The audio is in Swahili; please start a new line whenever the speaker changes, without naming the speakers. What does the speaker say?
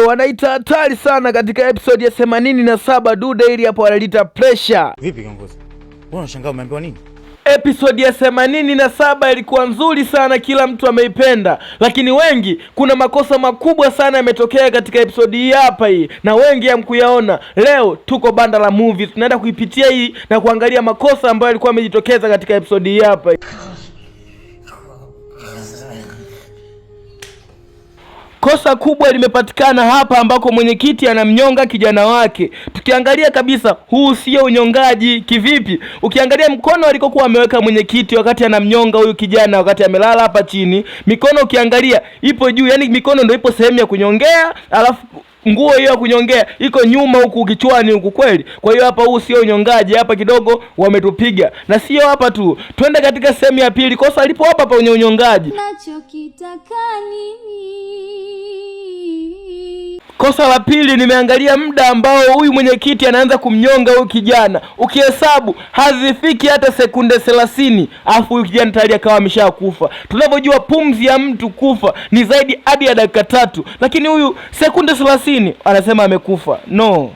Wanaita hatari sana katika episode ya 87 Dude ili hapo wanalita pressure.
Vipi kiongozi? Mbona unashangaa umeambiwa nini?
Episode ya 87 ilikuwa nzuri sana, kila mtu ameipenda, lakini wengi kuna makosa makubwa sana yametokea katika episode hii hapa hii na wengi hamkuyaona. Leo tuko banda la movies, tunaenda kuipitia hii na kuangalia makosa ambayo yalikuwa yamejitokeza katika episode hii hapa hii. Kosa kubwa limepatikana hapa ambako mwenyekiti anamnyonga kijana wake. Tukiangalia kabisa huu sio unyongaji. Kivipi? Ukiangalia mkono alikokuwa ameweka mwenyekiti wakati anamnyonga huyu kijana, wakati amelala hapa chini, mikono ukiangalia ipo juu, yani mikono ndio ipo sehemu ya kunyongea, alafu nguo hiyo ya kunyongea iko nyuma huku kichwani huku kweli. Kwa hiyo hapa huu sio unyongaji, hapa kidogo wametupiga. Na sio hapa tu, twende katika sehemu ya pili. Kosa lipo hapa kwenye unyongaji.
Nachokitaka nini?
Kosa la pili, nimeangalia muda ambao huyu mwenyekiti anaanza kumnyonga huyu kijana. Ukihesabu hazifiki hata sekunde 30, afu huyu kijana tayari akawa ameshakufa. Tunavyojua pumzi ya mtu kufa ni zaidi hadi ya dakika 3, lakini huyu sekunde 30 anasema amekufa. No.